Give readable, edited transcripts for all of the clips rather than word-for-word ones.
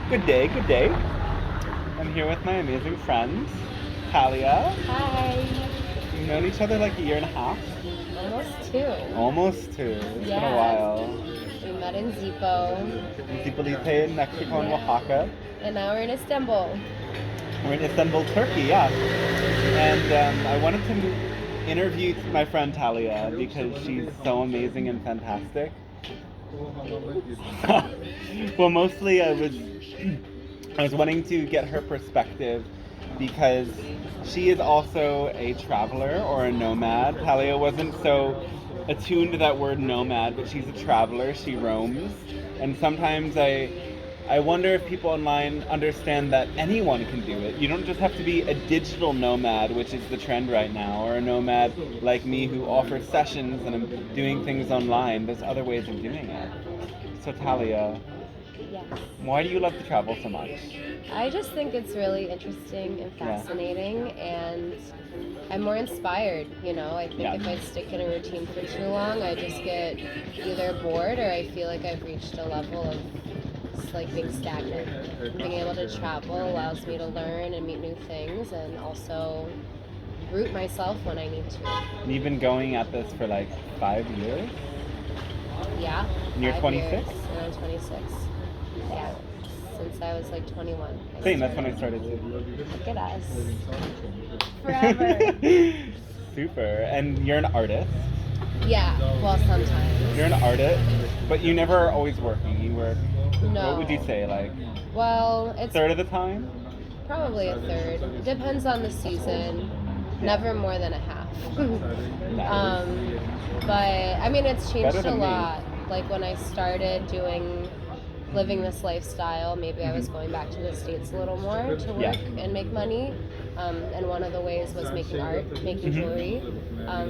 Good day, good day. I'm here with my amazing friend, Talia. Hi. We've known each other like a year and a half. Almost two. Almost two. It's been a Yeah. while. We met in Zipo. In Zipolite, in Mexico and Yeah. Oaxaca. And now we're in Istanbul. We're in Istanbul, Turkey, yeah. And I wanted to interview my friend Talia because she's so amazing and fantastic. Well, mostly I was wanting to get her perspective because she is also a traveler or a nomad. Talia wasn't so attuned to that word nomad, but she's a traveler. She roams, and sometimes I wonder if people online understand that anyone can do it. You don't just have to be a digital nomad, which is the trend right now, or a nomad like me who offers sessions and I'm doing things online. There's other ways of doing it. So Talia, Yes. why do you love to travel so much? I just think it's really interesting and Yeah. fascinating, and I'm more inspired. I think Yeah. if I stick in a routine for too long, I just get either bored or I feel like I've reached a level of just like being stagnant. Being able to travel allows me to learn and meet new things, and also root myself when I need to. And you've been going at this for like 5 years? Yeah. And you're 5 years, 26? and I'm 26. Yeah. Since I was like 21. Same, that's when I started too. Look at us. Forever. Super. And you're an artist. Yeah. Well, sometimes. You're an artist, but you never are always working. You work, No. what would you say, like Well, a it's third of the time? probably a third. Depends on the season. Never more than a half. Nice. But I mean, it's changed Better a than me. lot. Like when I started living this lifestyle, maybe I was going back to the States a little more to work Yeah. and make money. And one of the ways was making art, making jewelry.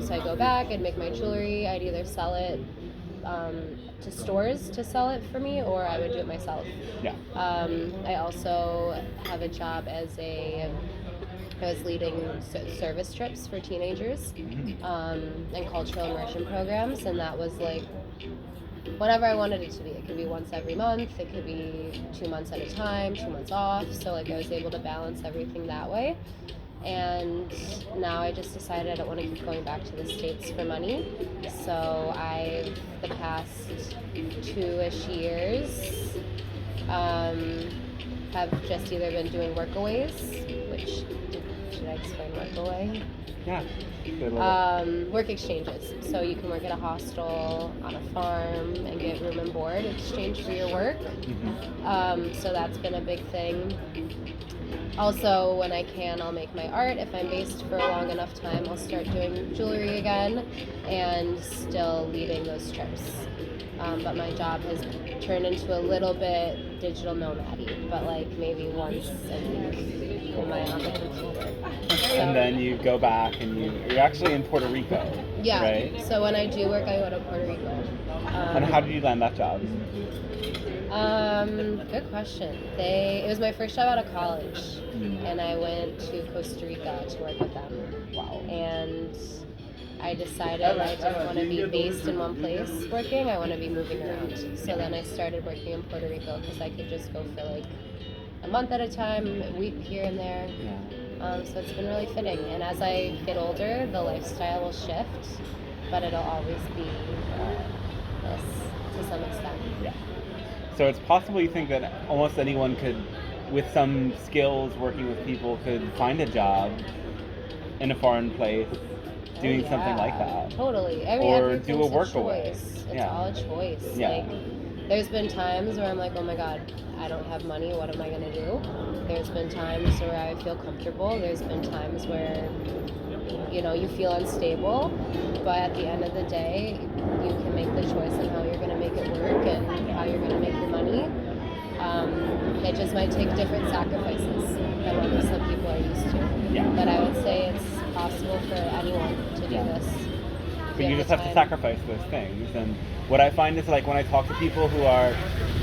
So I go back, I'd make my jewelry, I'd either sell it to stores to sell it for me, or I would do it myself. Yeah. I also have a job I was leading service trips for teenagers and cultural immersion programs, and that was like whatever I wanted it to be. It could be once every month, it could be 2 months at a time, 2 months off. So like I was able to balance everything that way. And now I just decided I don't want to keep going back to the States for money. So the past 2-ish years, have just either been doing workaways, which, should I explain workaway? Yeah. Good little- Work exchanges. So you can work at a hostel, on a farm, and get room and board exchange for your work. So that's been a big thing. Also, when I can, I'll make my art. If I'm based for a long enough time, I'll start doing jewelry again and still leading those trips. But my job has turned into a little bit digital nomad-y, but like maybe once a week am I on the computer. And then you go back and you're actually in Puerto Rico. Yeah. Right? So when I do work, I go to Puerto Rico. And how did you land that job? Good question. It was my first job out of college, and I went to Costa Rica to work with them. Wow. And I decided I didn't want to be based in one place working. I want to be moving around. So then I started working in Puerto Rico because I could just go for like a month at a time, a week here and there. Yeah. So it's been really fitting. And as I get older, the lifestyle will shift, but it'll always be this to some extent. Yeah. So it's possible you think that almost anyone could, with some skills working with people, could find a job in a foreign place doing something like that. Totally. I mean, Or everything's do a a workaway. choice. It's Yeah. all a choice. Yeah. Like, there's been times where I'm like, oh my god, I don't have money. What am I gonna do? There's been times where I feel comfortable. There's been times where, you feel unstable. But at the end of the day, you can make the choice on how you're gonna make it work and how you're gonna make your money. It just might take different sacrifices than what some people are used to. Yeah. But I would say it's possible for anyone to do Yeah. this. But you just have to sacrifice those things. And what I find is like when I talk to people who are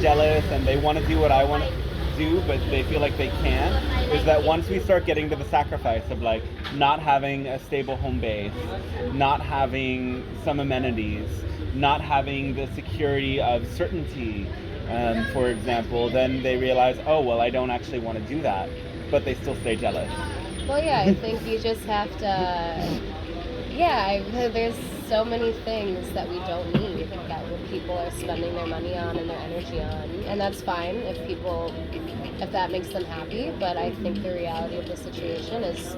jealous and they want to do what I want to do, but they feel like they can't, is that once we start getting to the sacrifice of like not having a stable home base, not having some amenities, not having the security of certainty for example, then they realize, oh, well, I don't actually want to do that, but they still stay jealous. Well, yeah, I think you just have to. Yeah, there's so many things that we don't need that people are spending their money on and their energy on, and that's fine if that makes them happy. But I think the reality of the situation is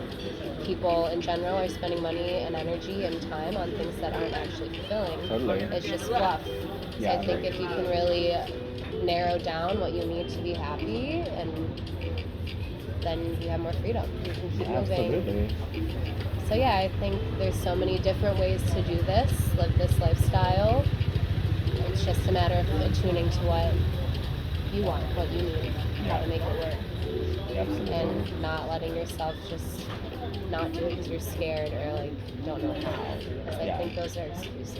people in general are spending money and energy and time on things that aren't actually fulfilling. Totally. It's just fluff. So I think if you can really narrow down what you need to be happy, and then you have more freedom. You can keep moving. Absolutely. So yeah, I think there's so many different ways to do this, live this lifestyle. It's just a matter of attuning to what you want, what you need, how to make it work. Absolutely. And not letting yourself just not do it because you're scared or like don't know how. Because I think those are excuses.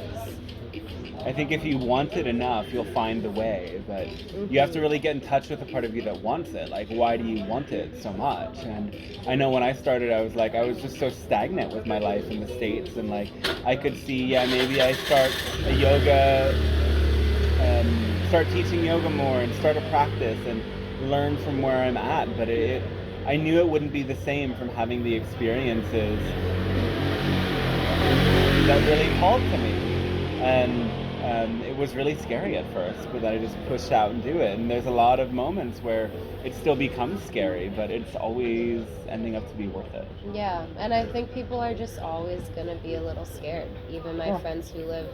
I think if you want it enough, you'll find the way, but you have to really get in touch with the part of you that wants it. Like, why do you want it so much? And I know when I started, I was just so stagnant with my life in the States, and like, I could see, maybe I start a yoga, start teaching yoga more, and start a practice, and learn from where I'm at, but I knew it wouldn't be the same from having the experiences that really called to me. And it was really scary at first, but then I just pushed out and do it. And there's a lot of moments where it still becomes scary, but it's always ending up to be worth it. Yeah, and I think people are just always going to be a little scared. Even my friends who live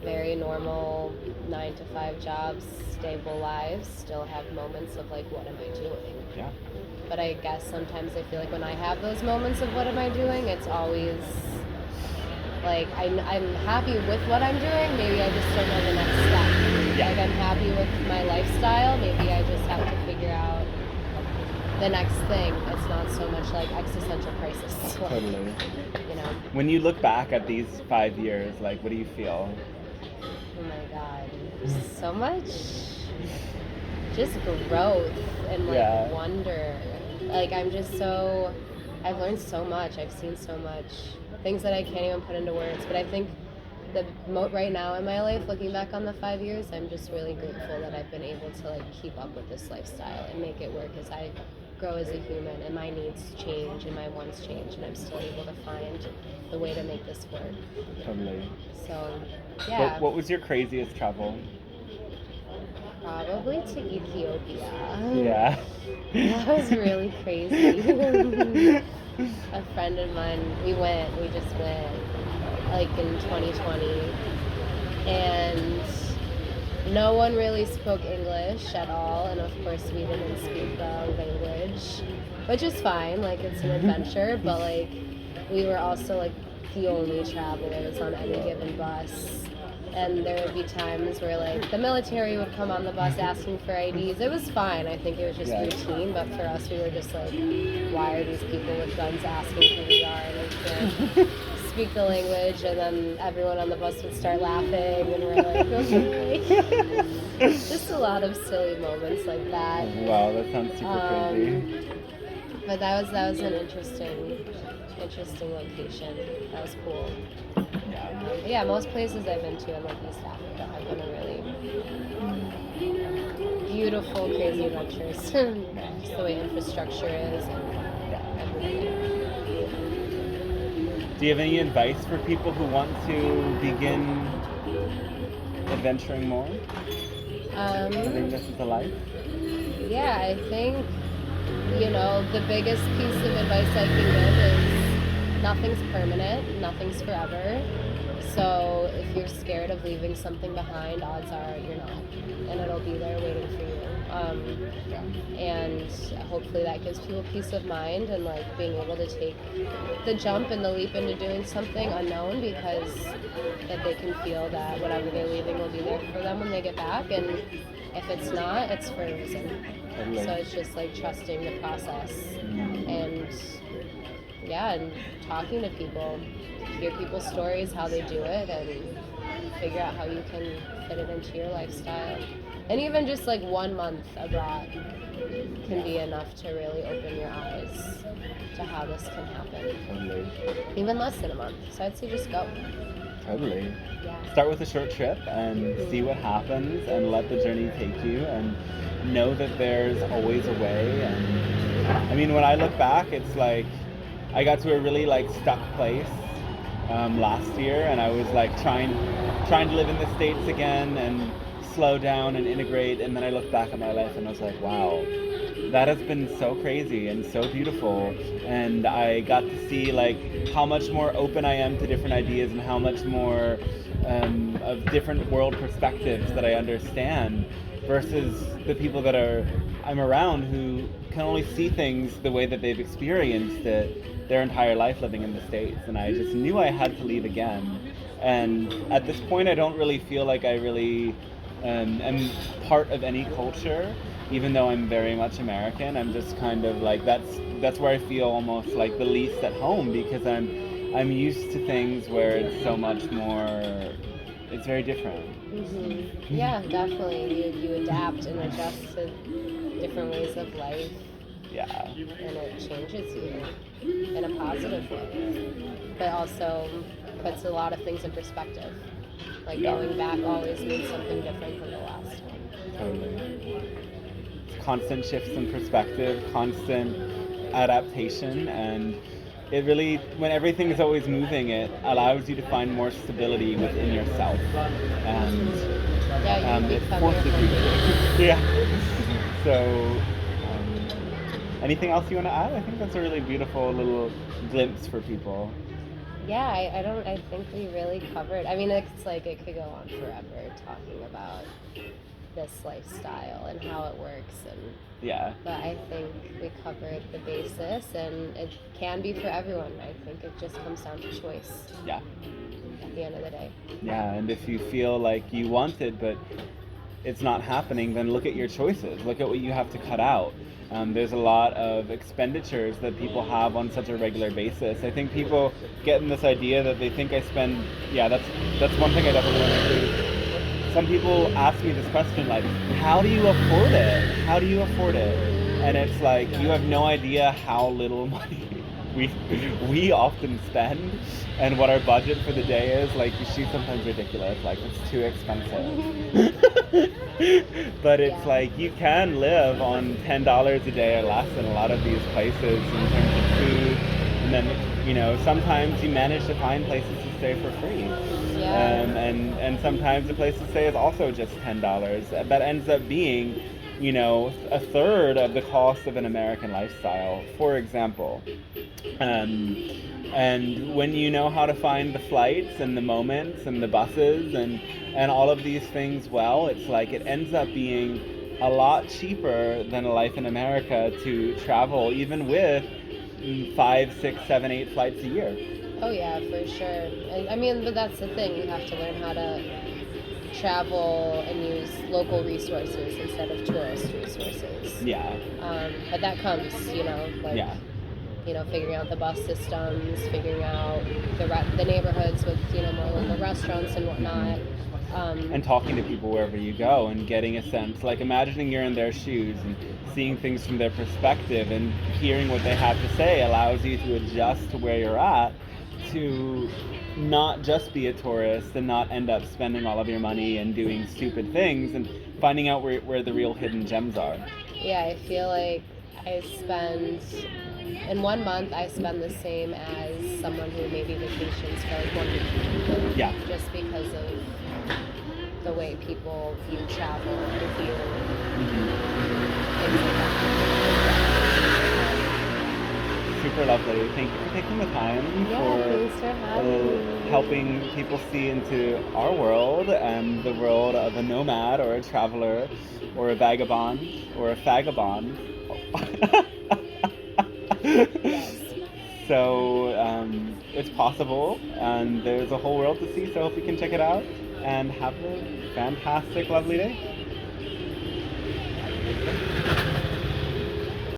very normal 9-to-5 jobs, stable lives, still have moments of like, what am I doing? Yeah. But I guess sometimes I feel like when I have those moments of what am I doing, it's always like I'm happy with what I'm doing, maybe I just don't know the next step. Like I'm happy with my lifestyle, maybe I just have to figure out the next thing. It's not so much like existential crisis. Totally. You know. When you look back at these 5 years, like, what do you feel? Oh my God, so much just growth and like wonder. Like I've learned so much, I've seen so much, things that I can't even put into words. But I think right now in my life, looking back on the 5 years, I'm just really grateful that I've been able to like keep up with this lifestyle and make it work as I grow as a human, and my needs change and my wants change, and I'm still able to find the way to make this work. Totally. So, yeah. What was your craziest travel? Probably to Ethiopia. Yeah. That was really crazy. A friend of mine, we just went like in 2020, and no one really spoke English at all, and of course we didn't speak the language, which is fine, like it's an adventure, but like we were also like the only travelers on any given bus. And there would be times where like the military would come on the bus asking for IDs. It was fine. I think it was just routine, but for us we were just like, why are these people with guns asking who we are, and we can't speak the language? And then everyone on the bus would start laughing, and we're like, okay. Just a lot of silly moments like that. Wow, that sounds super crazy. But that was an interesting location. That was cool. Yeah, most places I've been to in like East Africa have been a really beautiful, crazy adventures. Just the way infrastructure is and everything. Do you have any advice for people who want to begin adventuring more? Living this as a life? Yeah, I think, the biggest piece of advice I can give is nothing's permanent, nothing's forever. So if you're scared of leaving something behind, odds are you're not, and it'll be there waiting for you. And hopefully that gives people peace of mind, and like being able to take the jump and the leap into doing something unknown, because that they can feel that whatever they're leaving will be there for them when they get back, and if it's not, it's for a reason. So it's just like trusting the process and talking to people, hear people's stories, how they do it, and figure out how you can fit it into your lifestyle. And even just like 1 month abroad can be enough to really open your eyes to how this can happen. Even less than a month. So I'd say just go. Totally. Yeah. Start with a short trip and see what happens and let the journey take you and know that there's always a way. And I mean, when I look back, it's like I got to a really like stuck place last year, and I was like trying to live in the States again and slow down and integrate. And then I look back at my life and I was like, wow, that has been so crazy and so beautiful. And I got to see like how much more open I am to different ideas and how much more of different world perspectives that I understand versus the people that I'm around who can only see things the way that they've experienced it their entire life living in the States. And I just knew I had to leave again. And at this point, I don't really feel like I really am part of any culture, even though I'm very much American. I'm just kind of like that's where I feel almost like the least at home, because I'm used to things where it's so much more. It's very different. Mm-hmm. Yeah, definitely. You adapt and adjust to different ways of life. Yeah. And it changes you in a positive way, but also puts a lot of things in perspective. Like going back always means something different from the last time. Totally. Constant shifts in perspective, constant adaptation, and it really, when everything is always moving, it allows you to find more stability within yourself, and you it become forces your you to. Yeah. So, anything else you want to add? I think that's a really beautiful little glimpse for people. Yeah, I think we really covered. I mean, it's like it could go on forever talking about this lifestyle and how it works, and yeah. But I think we covered the basis, and it can be for everyone. I think it just comes down to choice. Yeah. At the end of the day. Yeah, and if you feel like you want it, but it's not happening, then look at your choices. Look at what you have to cut out. There's a lot of expenditures that people have on such a regular basis. I think people get in this idea that they think I spend. Yeah, that's one thing I definitely want to include. Some people ask me this question like, how do you afford it? How do you afford it? And it's like, you have no idea how little money we often spend, and what our budget for the day is. Like, she's sometimes ridiculous, like it's too expensive. But it's like, you can live on $10 a day or less in a lot of these places in terms of food, and then sometimes you manage to find places to stay for free. And sometimes the place to stay is also just $10. That ends up being, a third of the cost of an American lifestyle, for example. And when you know how to find the flights and the moments and the buses and all of these things well, it's like it ends up being a lot cheaper than a life in America to travel, even with 5, 6, 7, 8 flights a year. Oh yeah, for sure. I mean, but that's the thing. You have to learn how to travel and use local resources instead of tourist resources. Yeah. But that comes, figuring out the bus systems, figuring out the neighborhoods with, more local restaurants and whatnot. And talking to people wherever you go and getting a sense, like imagining you're in their shoes and seeing things from their perspective and hearing what they have to say allows you to adjust to where you're at, to not just be a tourist and not end up spending all of your money and doing stupid things, and finding out where the real hidden gems are. Yeah, I feel like in 1 month I spend the same as someone who maybe vacations for like 1 week. Yeah. Just because of the way people view travel and view things like that. Super lovely. Thank you for taking the time Thanks for having me. Helping people see into our world and the world of a nomad or a traveler or a vagabond or a fagabond. Yes. So it's possible, and there's a whole world to see, so I hope you can check it out and have a fantastic, lovely day.